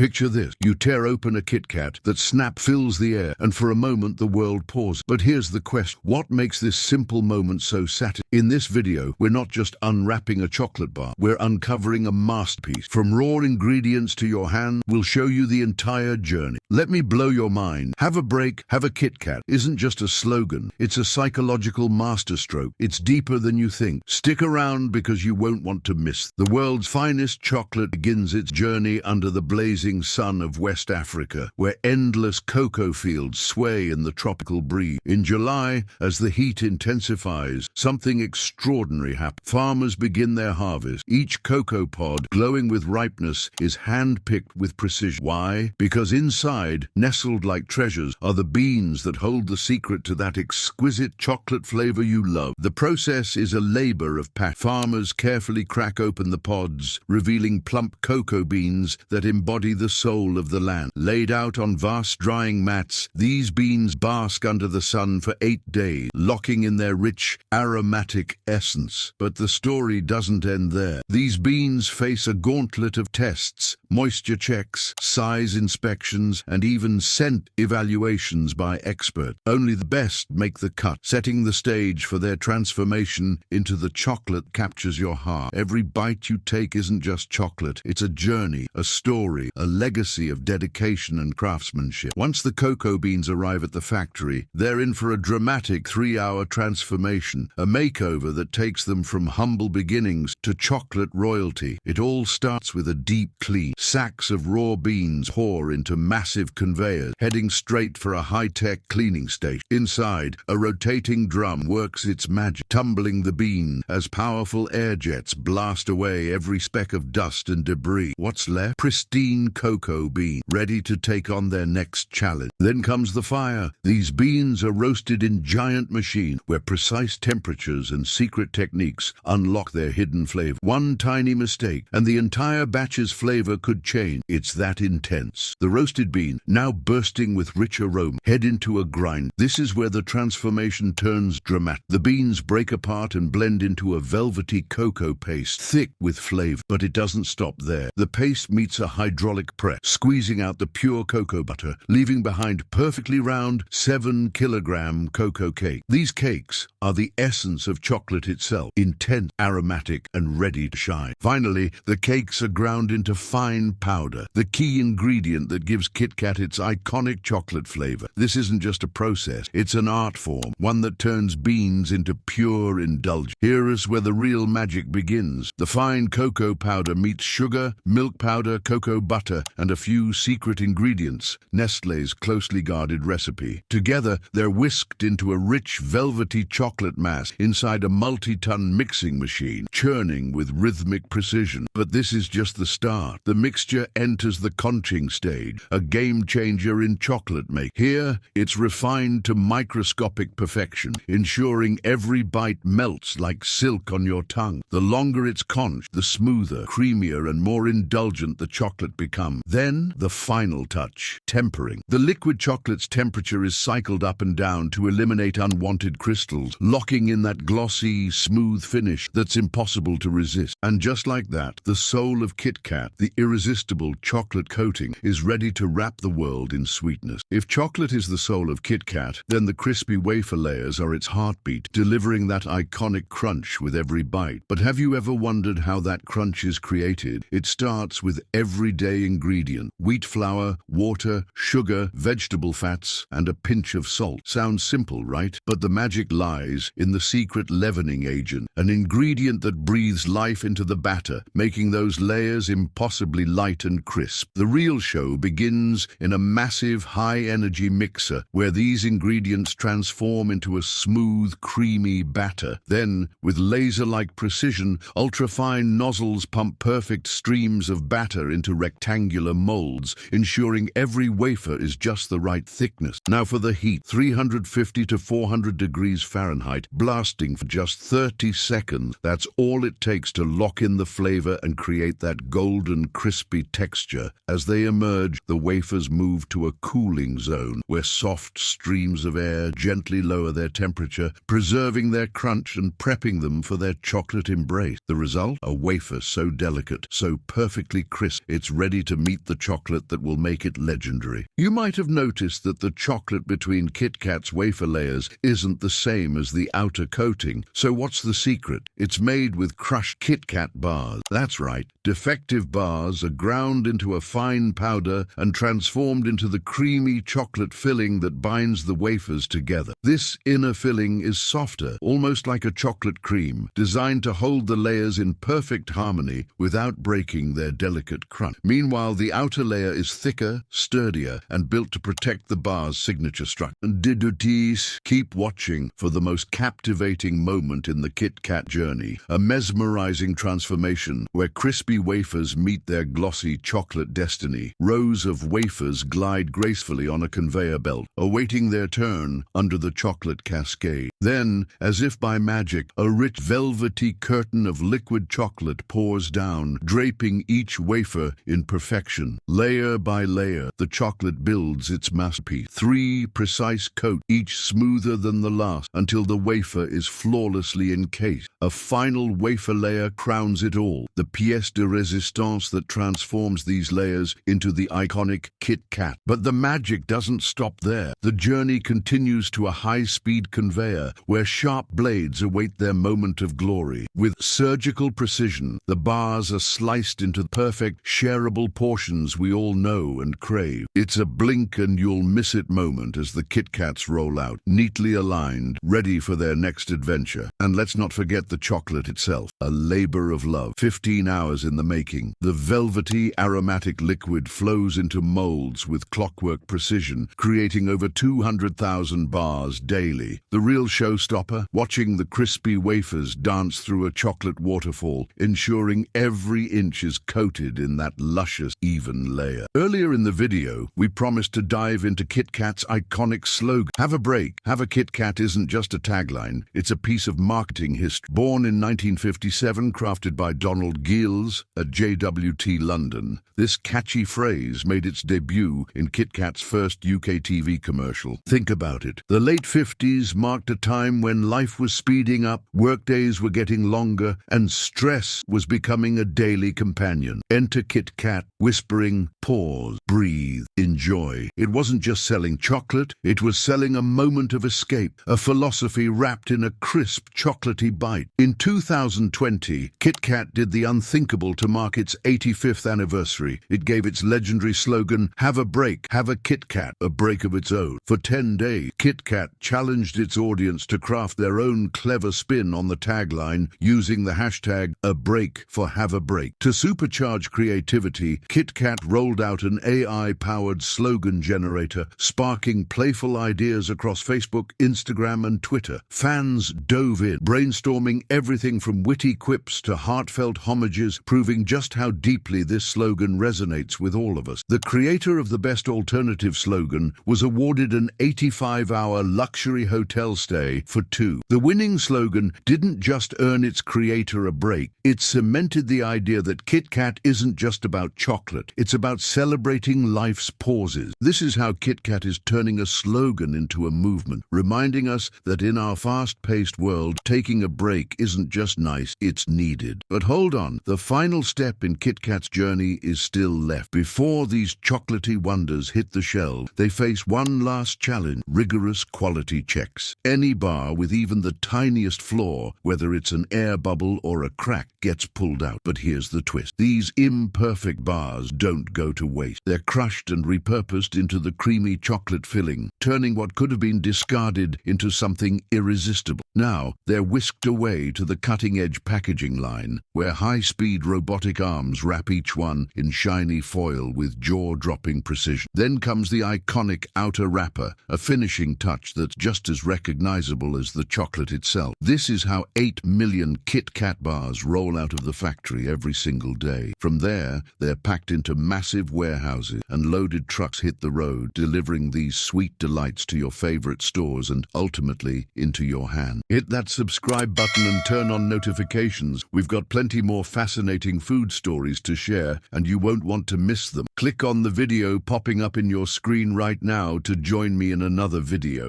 Picture this. You tear open a KitKat, that snap fills the air, and for a moment the world pauses. But here's the question. What makes this simple moment so satisfying? In this video, we're not just unwrapping a chocolate bar, we're uncovering a masterpiece. From raw ingredients to your hand, we'll show you the entire journey. Let me blow your mind. Have a break, have a KitKat isn't just a slogan, it's a psychological masterstroke. It's deeper than you think. Stick around because you won't want to miss. The world's finest chocolate begins its journey under the blazing sun of West Africa, where endless cocoa fields sway in the tropical breeze. In July, as the heat intensifies, something extraordinary happens. Farmers begin their harvest. Each cocoa pod, glowing with ripeness, is hand-picked with precision. Why? Because inside, nestled like treasures, are the beans that hold the secret to that exquisite chocolate flavor you love. The process is a labor of passion. Farmers carefully crack open the pods, revealing plump cocoa beans that embody the soul of the land. Laid out on vast drying mats, these beans bask under the sun for 8 days, locking in their rich, aromatic essence. But the story doesn't end there. These beans face a gauntlet of tests, moisture checks, size inspections, and even scent evaluations by experts. Only the best make the cut, setting the stage for their transformation into the chocolate that captures your heart. Every bite you take isn't just chocolate, it's a journey, a story, a legacy of dedication and craftsmanship. Once the cocoa beans arrive at the factory, they're in for a dramatic 3-hour transformation, a makeover that takes them from humble beginnings to chocolate royalty. It all starts with a deep clean. Sacks of raw beans pour into massive conveyors, heading straight for a high-tech cleaning station. Inside, a rotating drum works its magic, tumbling the bean as powerful air jets blast away every speck of dust and debris. What's left? Pristine cocoa bean, ready to take on their next challenge. Then comes the fire. These beans are roasted in giant machines, where precise temperatures and secret techniques unlock their hidden flavor. One tiny mistake, and the entire batch's flavor could change. It's that intense. The roasted bean, now bursting with rich aroma, head into a grind. This is where the transformation turns dramatic. The beans break apart and blend into a velvety cocoa paste, thick with flavor. But it doesn't stop there. The paste meets a hydraulic press, squeezing out the pure cocoa butter, leaving behind perfectly round 7-kilogram cocoa cake. These cakes are the essence of chocolate itself, intense, aromatic, and ready to shine. Finally, the cakes are ground into fine powder, the key ingredient that gives KitKat its iconic chocolate flavor. This isn't just a process, it's an art form, one that turns beans into pure indulgence. Here is where the real magic begins. The fine cocoa powder meets sugar, milk powder, cocoa butter, and a few secret ingredients, Nestlé's closely guarded recipe. Together, they're whisked into a rich, velvety chocolate mass inside a multi-ton mixing machine, churning with rhythmic precision. But this is just the start. The mixture enters the conching stage, a game-changer in chocolate making. Here, it's refined to microscopic perfection, ensuring every bite melts like silk on your tongue. The longer it's conched, the smoother, creamier, and more indulgent the chocolate becomes. Then, the final touch, tempering. The liquid chocolate's temperature is cycled up and down to eliminate unwanted crystals, locking in that glossy, smooth finish that's impossible to resist. And just like that, the soul of KitKat, the irresistible chocolate coating, is ready to wrap the world in sweetness. If chocolate is the soul of KitKat, then the crispy wafer layers are its heartbeat, delivering that iconic crunch with every bite. But have you ever wondered how that crunch is created? It starts with everyday ingredient: wheat flour, water, sugar, vegetable fats, and a pinch of salt. Sounds simple, right? But the magic lies in the secret leavening agent, an ingredient that breathes life into the batter, making those layers impossibly light and crisp. The real show begins in a massive, high-energy mixer, where these ingredients transform into a smooth, creamy batter. Then, with laser-like precision, ultrafine nozzles pump perfect streams of batter into rectangular molds, ensuring every wafer is just the right thickness. Now for the heat, 350 to 400 degrees Fahrenheit, blasting for just 30 seconds. That's all it takes to lock in the flavor and create that golden, crisp crispy texture. As they emerge, the wafers move to a cooling zone where soft streams of air gently lower their temperature, preserving their crunch and prepping them for their chocolate embrace. The result? A wafer so delicate, so perfectly crisp, it's ready to meet the chocolate that will make it legendary. You might have noticed that the chocolate between KitKat's wafer layers isn't the same as the outer coating. So what's the secret? It's made with crushed KitKat bars. That's right. Defective bars are ground into a fine powder and transformed into the creamy chocolate filling that binds the wafers together. This inner filling is softer, almost like a chocolate cream, designed to hold the layers in perfect harmony without breaking their delicate crunch. Meanwhile, the outer layer is thicker, sturdier, and built to protect the bar's signature structure. Keep watching for the most captivating moment in the KitKat journey, a mesmerizing transformation where crispy wafers meet their glossy chocolate destiny. Rows of wafers glide gracefully on a conveyor belt, awaiting their turn under the chocolate cascade. Then, as if by magic, a rich velvety curtain of liquid chocolate pours down, draping each wafer in perfection. Layer by layer, the chocolate builds its masterpiece. 3 precise coats, each smoother than the last, until the wafer is flawlessly encased. A final wafer layer crowns it all, the pièce de résistance that transforms these layers into the iconic KitKat. But the magic doesn't stop there. The journey continues to a high-speed conveyor where sharp blades await their moment of glory. With surgical precision, the bars are sliced into perfect, shareable portions we all know and crave. It's a blink and you'll miss it moment as the KitKats roll out, neatly aligned, ready for their next adventure. And let's not forget the chocolate itself, a labor of love. 15 hours in the making. The velvety, aromatic liquid flows into molds with clockwork precision, creating over 200,000 bars daily. The real showstopper? Watching the crispy wafers dance through a chocolate waterfall, ensuring every inch is coated in that luscious, even layer. Earlier in the video, we promised to dive into KitKat's iconic slogan. Have a break. Have a KitKat isn't just a tagline, it's a piece of marketing history. Born in 1957, crafted by Donald Giles at JWT London, this catchy phrase made its debut in KitKat's first UK TV commercial. Think about it. The late 50s marked a time when life was speeding up, workdays were getting longer, and stress was becoming a daily companion. Enter KitKat, whispering, pause, breathe, enjoy. It wasn't just selling chocolate, it was selling a moment of escape, a philosophy wrapped in a crisp, chocolatey bite. In 2020, KitKat did the unthinkable to mark its 85th anniversary. It gave its legendary slogan, "Have a break, have a KitKat," a break of its own. For 10 days, KitKat challenged its audience to craft their own clever spin on the tagline, using the hashtag #ABreak4HaveABreak. To supercharge creativity, KitKat rolled out an AI-powered slogan generator, sparking playful ideas across Facebook, Instagram, and Twitter. Fans dove in, brainstorming everything from witty quips to heartfelt homages, proving just how deeply this slogan resonates with all of us. The creator of the best alternative slogan was awarded an 85-hour luxury hotel stay for 2. The winning slogan didn't just earn its creator a break, it cemented the idea that KitKat isn't just about chocolate, it's about celebrating life's pauses. This is how KitKat is turning a slogan into a movement, reminding us that in our fast-paced world, taking a break isn't just nice, it's needed. But hold on, the final step in KitKat's journey is still left. Before these chocolatey wonders hit the shelves, they face one last challenge: rigorous quality checks. Any bar with even the tiniest flaw, whether it's an air bubble or a crack, gets pulled out. But here's the twist. These imperfect bars don't go to waste. They're crushed and repurposed into the creamy chocolate filling, turning what could have been discarded into something irresistible. Now, they're whisked away to the cutting-edge packaging line, where high-speed robotic arms wrap each one in shiny foil with jaw-dropping precision. Then comes the iconic outer wrapper, a finishing touch that's just as recognizable as the chocolate itself. This is how 8 million KitKat bars roll out of the factory every single day. From there, they're packed into massive warehouses, and loaded trucks hit the road, delivering these sweet delights to your favorite stores and ultimately into your hand. Hit that subscribe button and turn on notifications. We've got plenty more fascinating food stories to share, and you won't want to miss them. Click on the video popping up in your screen right now to join me in another video.